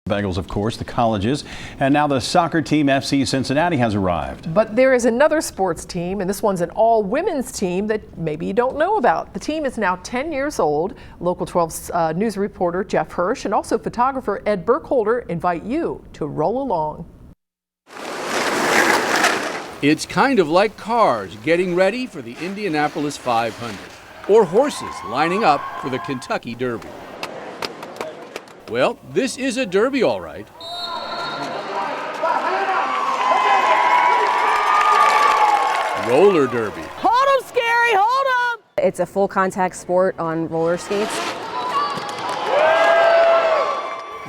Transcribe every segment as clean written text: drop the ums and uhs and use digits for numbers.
Bengals, of course, the colleges, and now the soccer team FC Cincinnati has arrived. But there is another sports team, and this one's an all-women's team that maybe you don't know about. The team is now 10 years old. Local 12's news reporter Jeff Hirsch and also photographer Ed Burkholder invite you to roll along. It's kind of like cars getting ready for the Indianapolis 500, or horses lining up for the Kentucky Derby. Well, this is a derby, all right. Roller derby. Hold 'em, Scary, hold 'em! It's a full contact sport on roller skates.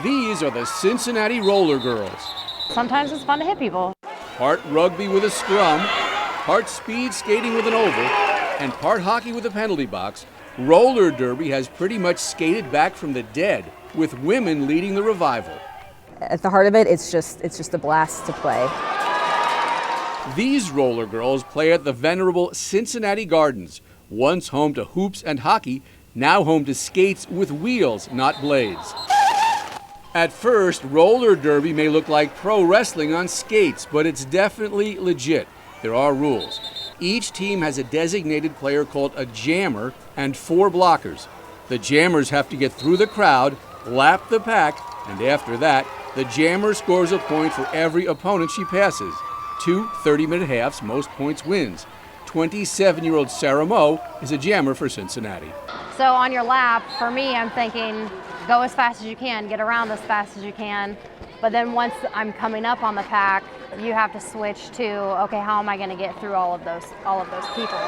These are the Cincinnati Rollergirls. Sometimes it's fun to hit people. Part rugby with a scrum, part speed skating with an oval, and part hockey with a penalty box. Roller derby has pretty much skated back from the dead, with women leading the revival. At the heart of it, it's just a blast to play. These roller girls play at the venerable Cincinnati Gardens, once home to hoops and hockey, now home to skates with wheels, not blades. At first, roller derby may look like pro wrestling on skates, but it's definitely legit. There are rules. Each team has a designated player called a jammer and 4 blockers. The jammers have to get through the crowd, lap the pack, and after that, the jammer scores a point for every opponent she passes. 2 30-minute halves, most points wins. 27-year-old Sarah Moe is a jammer for Cincinnati. So on your lap, for me, I'm thinking, go as fast as you can, get around as fast as you can. But then once I'm coming up on the pack, you have to switch to, okay, how am I going to get through all of those people?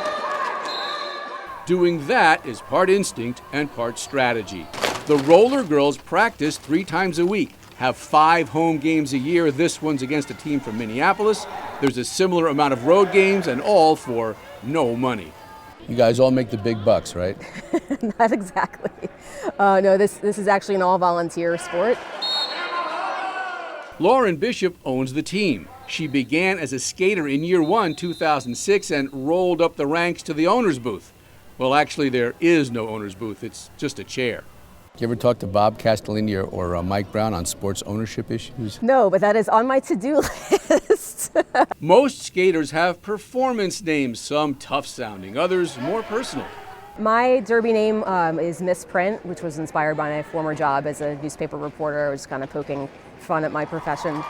Doing that is part instinct and part strategy. The roller girls practice 3 times a week, have 5 home games a year. This one's against a team from Minneapolis. There's a similar amount of road games, and all for no money. You guys all make the big bucks, right? Not exactly. No, this is actually an all-volunteer sport. Lauren Bishop owns the team. She began as a skater in year 1, 2006, and rolled up the ranks to the owner's booth. Well, actually, there is no owner's booth. It's just a chair. You ever talk to Bob Castellini or Mike Brown on sports ownership issues? No, but that is on my to-do list. Most skaters have performance names, some tough-sounding, others more personal. My derby name is Misprint, which was inspired by my former job as a newspaper reporter. I was kind of poking fun at my profession.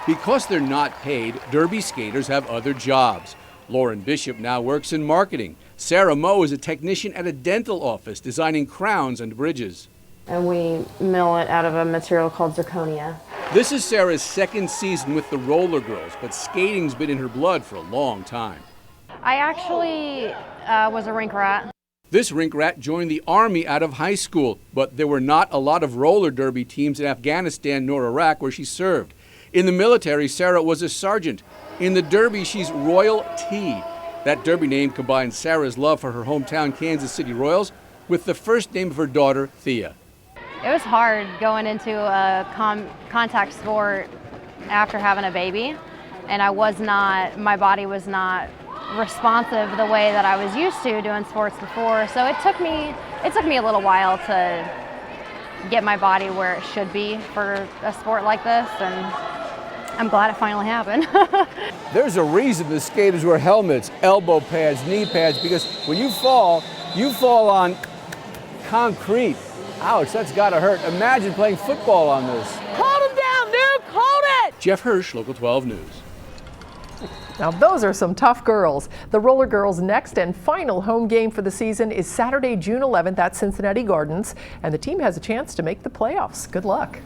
Because they're not paid, derby skaters have other jobs. Lauren Bishop now works in marketing. Sarah Moe is a technician at a dental office designing crowns and bridges. And we mill it out of a material called zirconia. This is Sarah's 2nd season with the Roller Girls, but skating's been in her blood for a long time. I actually was a rink rat. This rink rat joined the Army out of high school, but there were not a lot of roller derby teams in Afghanistan nor Iraq where she served. In the military, Sarah was a sergeant. In the derby, she's Royal T. That derby name combines Sarah's love for her hometown Kansas City Royals with the first name of her daughter, Thea. It was hard going into a contact sport after having a baby, and my body was not responsive the way that I was used to doing sports before. So it took me a little while to get my body where it should be for a sport like this, and I'm glad it finally happened. There's a reason the skaters wear helmets, elbow pads, knee pads, because when you fall on concrete. Ouch, that's gotta hurt. Imagine playing football on this. Hold them down, Nuke, hold it! Jeff Hirsch, Local 12 News. Now those are some tough girls. The Roller Girls' next and final home game for the season is Saturday, June 11th at Cincinnati Gardens, and the team has a chance to make the playoffs. Good luck.